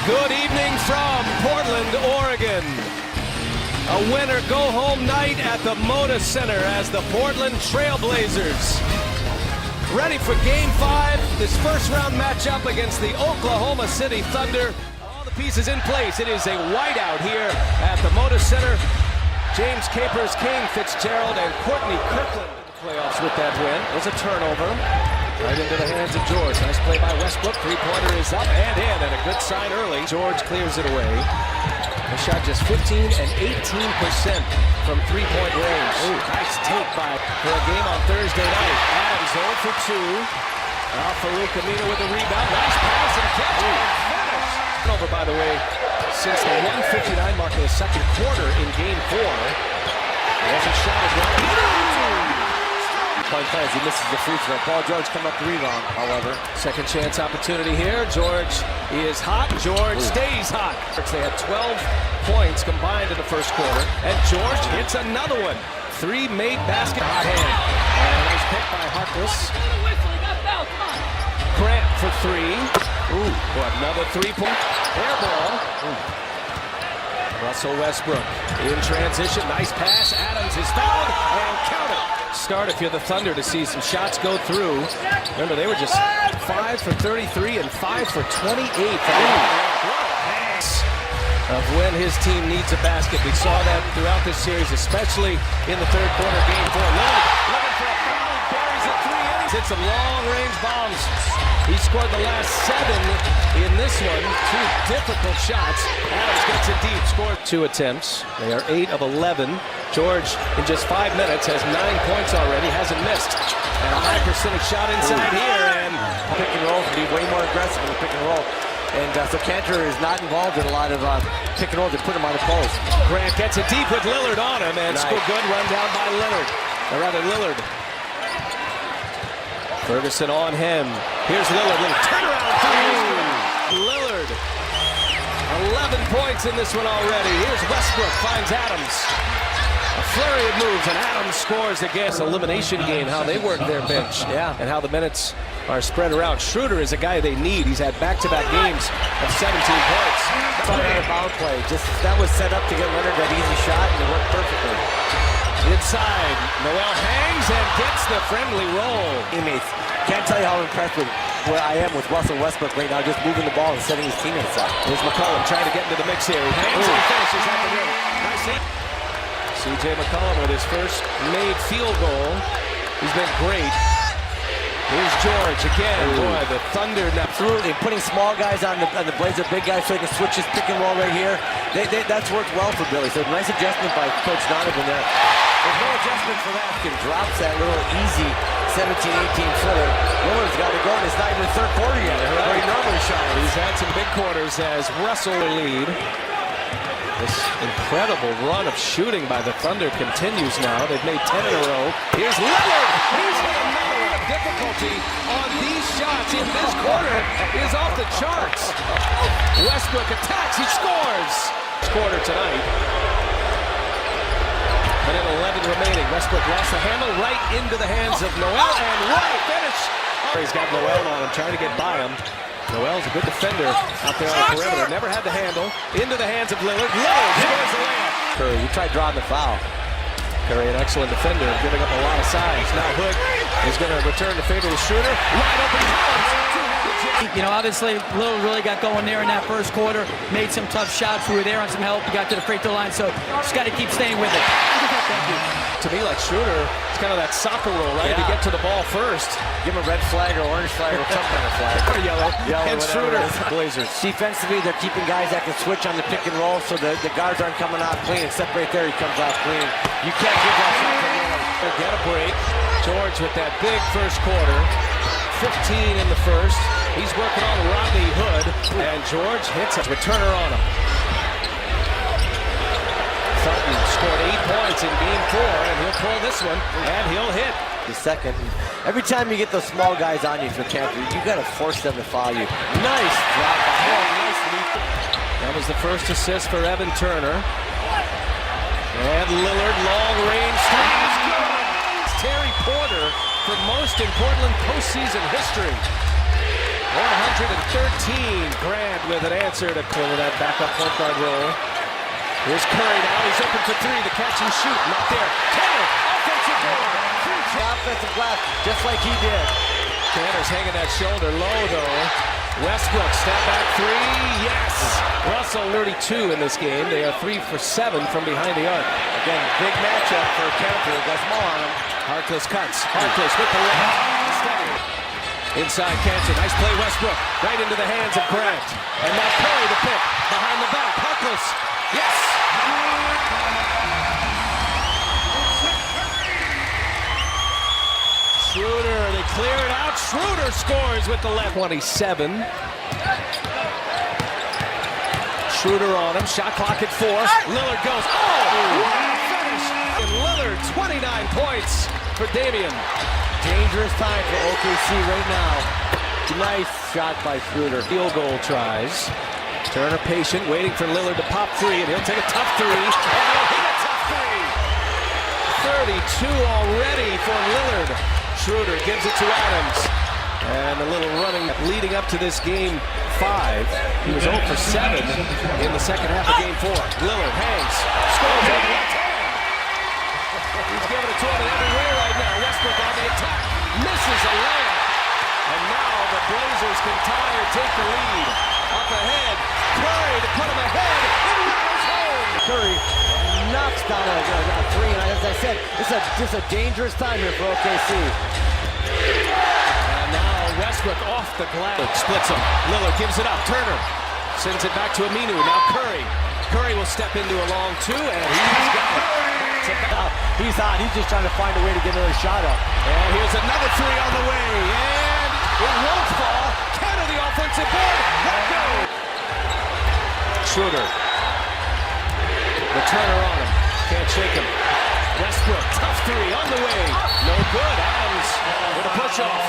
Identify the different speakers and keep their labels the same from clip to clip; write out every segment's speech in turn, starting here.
Speaker 1: Good evening from Portland, Oregon. A winner go-home night at the Moda Center as the Portland Trailblazers ready for Game 5, this first-round matchup against the Oklahoma City Thunder. All the pieces in place. It is a whiteout here at the Moda Center. James Capers, Kane Fitzgerald, and Courtney Kirkland in the playoffs with that win. There's a turnover. Right into the hands of George. Nice play by Westbrook. Three-pointer is up and in, and a good sign early. George clears it away. The shot just 15 and 18% from three-point range. Ooh, nice take for a game on Thursday night. Adams 0 for 2. Now Farouk Amina with the rebound. Nice pass and catch. Finish. Over, by the way, since the 1:59 mark of the second quarter in Game 4. There's a shot as well.
Speaker 2: He misses the free throw. Paul George coming up the rebound, however.
Speaker 1: Second chance opportunity here. George is hot. George stays hot. They had 12 points combined in the first quarter. And George hits another one. Three made basket. Hot hand. And a nice pick by Harkless. Grant for three. Ooh, another three-point. Air ball. Russell Westbrook in transition. Nice pass. Adams is fouled and counted. Start if you're the Thunder to see some shots go through. Remember, they were just 5 for 33 and 5 for 28. Of when his team needs a basket. We saw that throughout this series, especially in the third quarter, Game 4. Lillard looking for a foul, buries it 3 innings. Hit some long-range bombs. He scored the last 7 in this one. 2 difficult shots. Adams gets it deep. Scored 2 attempts. They are 8 of 11. George, in just 5 minutes, has 9 points already. Hasn't missed. And a high percentage shot inside here. And
Speaker 2: pick and roll can be way more aggressive in the pick and roll. And so Cantor is not involved in a lot of pick and roll to put him on the post.
Speaker 1: Grant gets it deep with Lillard on him. And
Speaker 2: nice.
Speaker 1: School good run down by Lillard. Or rather, Lillard. Ferguson on him. Here's Lillard. Little turnaround three. Lillard. 11 points in this one already. Here's Westbrook. Finds Adams. A flurry of moves, and Adams scores against elimination game, how they work their bench.
Speaker 2: Yeah.
Speaker 1: And how the minutes are spread around. Schroeder is a guy they need. He's had back-to-back games of 17 points.
Speaker 2: Out-of-bound play. That was set up to get Leonard that easy shot, and it worked perfectly.
Speaker 1: Inside, Noel hangs and gets the friendly roll.
Speaker 2: Teammates. Can't tell you how impressed with where I am with Russell Westbrook right now, just moving the ball and setting his teammates up.
Speaker 1: Here's McCollum trying to get into the mix here. He hangs and finishes at the rim. Nice hit. C.J. McCollum with his first made field goal. He's been great. Here's George again. Boy, the Thunder now
Speaker 2: through. They're putting small guys on the Blazer, big guys, so they can switch his pick and roll right here. That's worked well for Billy. So nice adjustment by Coach Donovan there. There's no adjustment for that. He drops that little easy 17-18 footer. Lillard's got to go, and it's not even the third quarter yet. Where he normally shot.
Speaker 1: He's had some big quarters as Russell lead. This incredible run of shooting by the Thunder continues now. They've made 10 in a row. Here's Lillard. He's had another one of difficulty on these shots in this quarter is off the charts. Westbrook attacks. He scores. This quarter tonight. Minute 11 remaining. Westbrook lost the handle right into the hands of Noel, and right finish. He's got Noel on him, trying to get by him. Noel's a good defender out there on the perimeter. Never had the handle. Into the hands of Lillard. Lillard scores the layup.
Speaker 2: Curry, you tried drawing the foul.
Speaker 1: Curry, an excellent defender, giving up a lot of size. Now Hood is going to return the favor with Schroeder. Wide open.
Speaker 3: You know, obviously, Lillard really got going there in that first quarter. Made some tough shots. We were there on some help. We got to the free throw line, so just got to keep staying with it. Thank you.
Speaker 1: To me, like Schroeder, it's kind of that soccer rule, right?
Speaker 2: Yeah.
Speaker 1: If you get to the ball first.
Speaker 2: Give him a red flag or orange flag or some kind of flag.
Speaker 1: Or yellow. And Schroeder.
Speaker 2: Blazers. Defensively, they're keeping guys that can switch on the pick and roll, so the guards aren't coming off clean. Except right there, he comes off clean. You can't give that shot to Lillard.
Speaker 1: Get a break. George with that big first quarter. 15 in the first. He's working on Rodney Hood. And George hits a returner on him. Thornton scored 8 points in Game 4, and he'll pull this one, and he'll hit.
Speaker 2: The second. Every time you get those small guys on you for Cantor, you got to force them to foul you. Nice drop. Oh, nice leap.
Speaker 1: That was the first assist for Evan Turner. And Lillard, long range three. Terry Porter for most in Portland postseason history. 113. Grant with an answer to clear that backup point guard role. Here's Curry now. He's open for three. The catch and shoot. Not there. Cantor. Offensive board.
Speaker 2: Offensive glass, just like he did.
Speaker 1: Cantor's hanging that shoulder low, though. Westbrook, step back three. Yes. Russell 32 in this game. They are 3 for 7 from behind the arc.
Speaker 2: Again, big matchup for Cantor. Got small on him.
Speaker 1: Harkless cuts. Harkless with the left. Inside Cantor. Nice play, Westbrook. Right into the hands of Grant. And now Curry the pick. Behind the back. Harkless. Yes. Schroeder, they clear it out. Schroeder scores with the left. 27. Schroeder on him. Shot clock at 4. Lillard goes. Oh! What a finish! And Lillard, 29 points for Damian.
Speaker 2: Dangerous time for OKC right now. Nice shot by Schroeder.
Speaker 1: Field goal tries. Turner patient, waiting for Lillard to pop three, and he'll take a tough three. And he'll hit a tough three. 32 already for Lillard. Schroeder gives it to Adams. And a little running leading up to this game 5. He was 0 for 7 in the second half of game 4. Lillard hangs, scores on the left hand. He's giving it to him in every way right now. Westbrook on the attack, misses a layup. And now the Blazers can tie or take the lead. Up ahead, Curry to put him ahead. It rattles home.
Speaker 2: Curry knocks down a three, and as I said, it's just a dangerous time here for OKC.
Speaker 1: And now Westbrook off the glass. Splits him. Lillard gives it up. Turner sends it back to Aminu. Now Curry. Curry will step into a long two, and he's got it.
Speaker 2: He's hot. He's just trying to find a way to get another shot up.
Speaker 1: And here's another three on the way. And it won't fall. Cantor the offensive board. Let go. Schroeder. The Turner on him. Can't shake him. Westbrook, tough three on the way. No good. Adams with a push-off.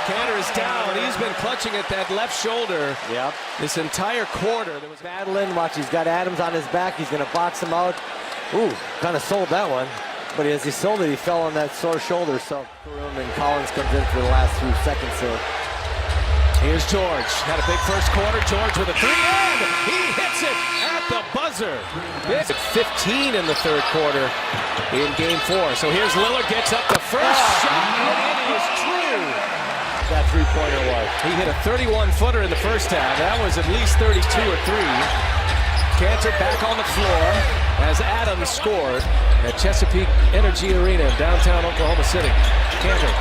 Speaker 1: Cantor is down. He's been clutching at that left shoulder.
Speaker 2: Yep.
Speaker 1: This entire quarter.
Speaker 2: There was battling. Watch, he's got Adams on his back. He's going to box him out. Ooh, kind of sold that one. But as he sold it, he fell on that sore shoulder. So, and Collins comes in for the last few seconds here.
Speaker 1: Here's George. Had a big first quarter. George with a three, and he hits it at the buzzer. It's 15 in the third quarter in game 4. So here's Lillard, gets up the first shot, and it is true.
Speaker 2: That three-pointer was.
Speaker 1: He hit a 31-footer in the first half. That was at least 32 or 3. Cantor back on the floor as Adams scored at Chesapeake Energy Arena, downtown Oklahoma City. Cantor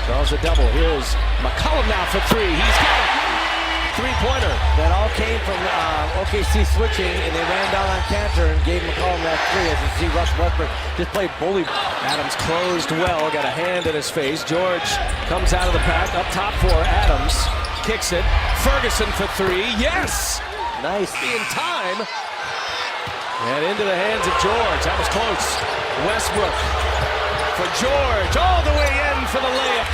Speaker 1: draws a double. Here's McCollum now for 3. He's got it. Three-pointer.
Speaker 2: That all came from OKC switching, and they ran down on Cantor and gave McCollum that 3. As you see, Russ Westbrook just played bully.
Speaker 1: Adams closed well, got a hand in his face. George comes out of the pack, up top for Adams. Kicks it. Ferguson for 3. Yes!
Speaker 2: Nice.
Speaker 1: In time. And into the hands of George. That was close. Westbrook for George. All the way in for the layup.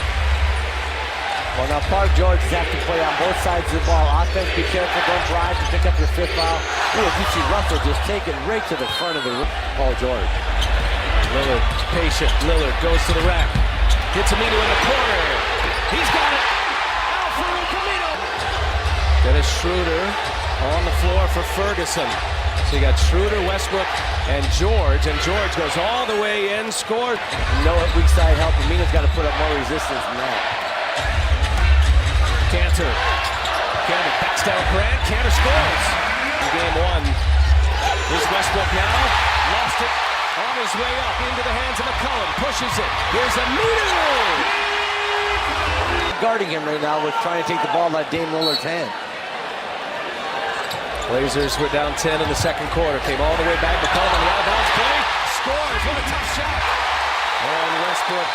Speaker 2: Well, now Park George has to play on both sides of the ball. Offense, be careful. Don't drive to pick up your 5th foul. Ooh, if you see Russell just take it right to the front of the Paul George.
Speaker 1: Lillard, patient. Lillard goes to the rack. Gets Aminu in the corner. He's got it. Al-Farouq Aminu. Dennis Schroeder on the floor for Ferguson. So you got Schroeder, Westbrook, and George goes all the way in, scored.
Speaker 2: No weak side help. Amina's got to put up more resistance than that.
Speaker 1: Cantor backs down Grant. Cantor scores in game 1. Here's Westbrook now. Lost it on his way up into the hands of McCollum. Pushes it. Here's Aminu.
Speaker 2: Guarding him right now with trying to take the ball out of Dame Lillard's hand.
Speaker 1: Blazers were down 10 in the second quarter. Came all the way back. McCollum on the out-of-bounds play. Scores. What a tough shot. And Westbrook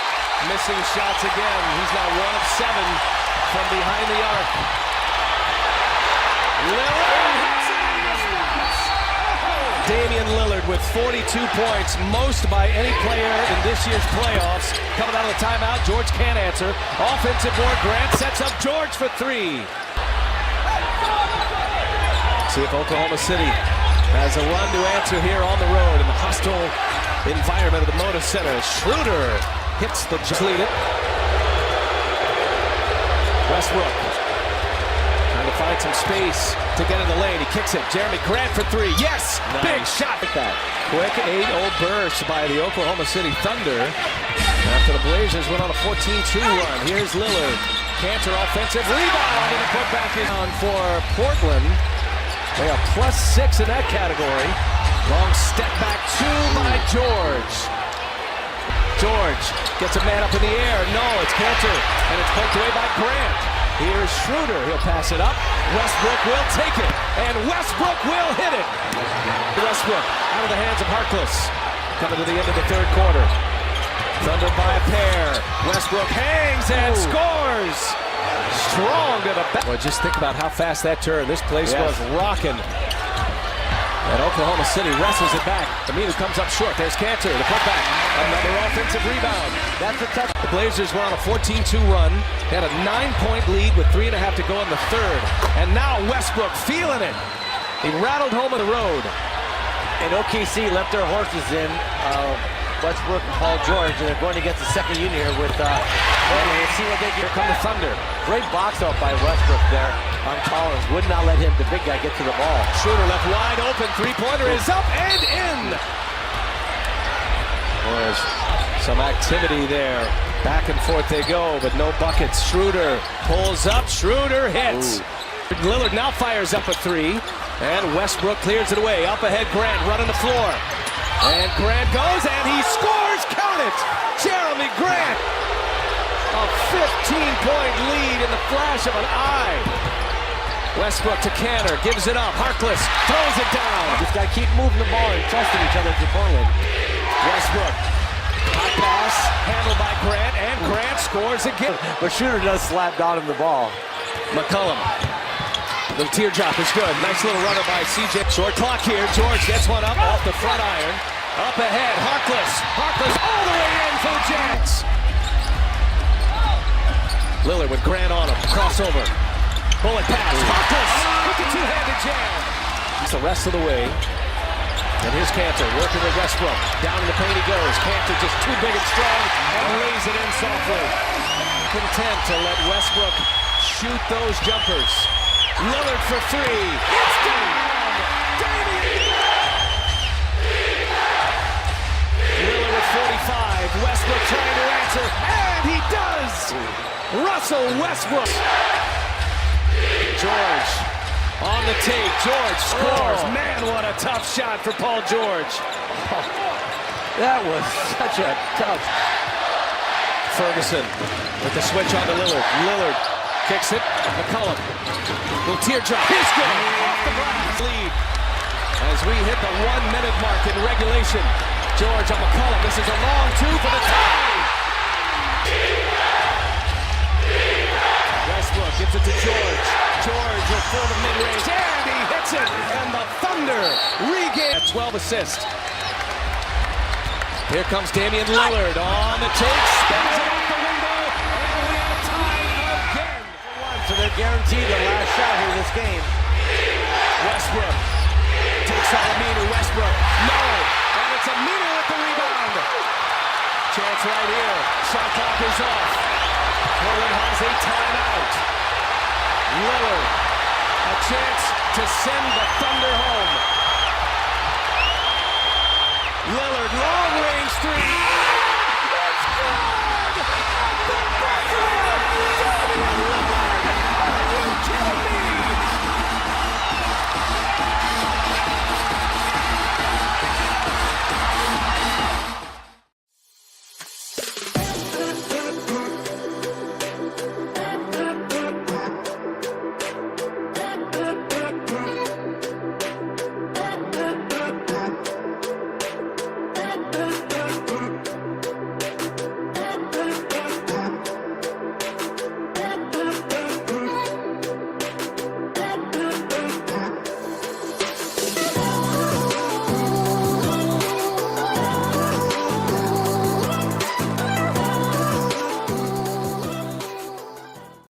Speaker 1: missing shots again. He's now 1 of 7 from behind the arc. Lillard hits it in response. Damian Lillard with 42 points, most by any player in this year's playoffs. Coming out of the timeout, George can't answer. Offensive board, Grant sets up George for 3. See if Oklahoma City has a run to answer here on the road in the hostile environment of the Moda Center. Schroeder hits the lead it. Westbrook Trying to find some space to get in the lane. He kicks it. Jeremy Grant for three. Yes!
Speaker 2: Nice.
Speaker 1: Big shot.
Speaker 2: Look at that.
Speaker 1: Quick 8-0 burst by the Oklahoma City Thunder. After the Blazers went on a 14-2 run. Here's Lillard. Cantor offensive rebound. And the putback is on for Portland. They are +6 in that category. Long step back two by George. George gets a man up in the air. No, it's Cantor. And it's poked away by Grant. Here's Schroeder. He'll pass it up. Westbrook will take it. And Westbrook will hit it. Westbrook out of the hands of Harkless. Coming to the end of the third quarter. Thunder by a pair. Westbrook hangs and scores. Strong to the back. Well, just think about how fast that turned. This place was rocking. And Oklahoma City wrestles it back. Aminu comes up short. There's Cantor, the putback. Another offensive rebound. That's a touch. The Blazers were on a 14-2 run. They had a 9-point lead with 3.5 to go in the third. And now Westbrook feeling it. He rattled home on the road.
Speaker 2: And OKC left their horses in. Westbrook and Paul George, and they're going against the second unit here with, we'll see what they get.
Speaker 1: Here come the Thunder.
Speaker 2: Great box out by Westbrook there on Collins. Would not let him, the big guy, get to the ball.
Speaker 1: Schroeder left wide open. Three-pointer is up and in. There's some activity there. Back and forth they go, but no buckets. Schroeder pulls up. Schroeder hits. Ooh. Lillard now fires up a three. And Westbrook clears it away. Up ahead, Grant running the floor. And Grant goes, and he scores! Count it! Jeremy Grant! A 15-point lead in the flash of an eye. Westbrook to Cantor, gives it up. Harkless throws it down.
Speaker 2: Just got to keep moving the ball and trusting each other to Portland.
Speaker 1: Westbrook, hot pass, handled by Grant, and Grant scores again.
Speaker 2: But Schroeder does slap down him the ball.
Speaker 1: McCollum. The teardrop is good. Nice little runner by CJ. Short clock here. George gets one up off the front iron. Up ahead. Harkless. Harkless all the way in for the Jazz. Lillard with Grant on him. Crossover. Bullet pass. Harkless with the two-handed jam. He's the rest of the way. And here's Cantor working with Westbrook. Down in the paint he goes. Cantor just too big and strong and lays it in softly. Content to let Westbrook shoot those jumpers. Lillard for three. It's down! Lillard with 45. Westbrook trying to answer, and he does! Russell Westbrook. George on the take. George scores.
Speaker 2: Oh.
Speaker 1: Man, what a tough shot for Paul George.
Speaker 2: That was such a tough.
Speaker 1: Ferguson with the switch on to Lillard. Lillard kicks it. McCollum. Little teardrop. He's good. Off the glass. Lead. As we hit the 1-minute mark in regulation. George on McCollum. This is a long two for the tie. Westbrook gives it to George. George will throw the mid-range. And he hits it. And the Thunder regain. 12 assists. Here comes Damian Lillard on the take. Spins it out the window. And we have time again.
Speaker 2: So they're guaranteed the last shot here this game.
Speaker 1: Westbrook takes on Aminu. Westbrook, no, and it's Aminu with the rebound. Chance right here. Shot clock is off. Portland has a timeout. Lillard, a chance to send the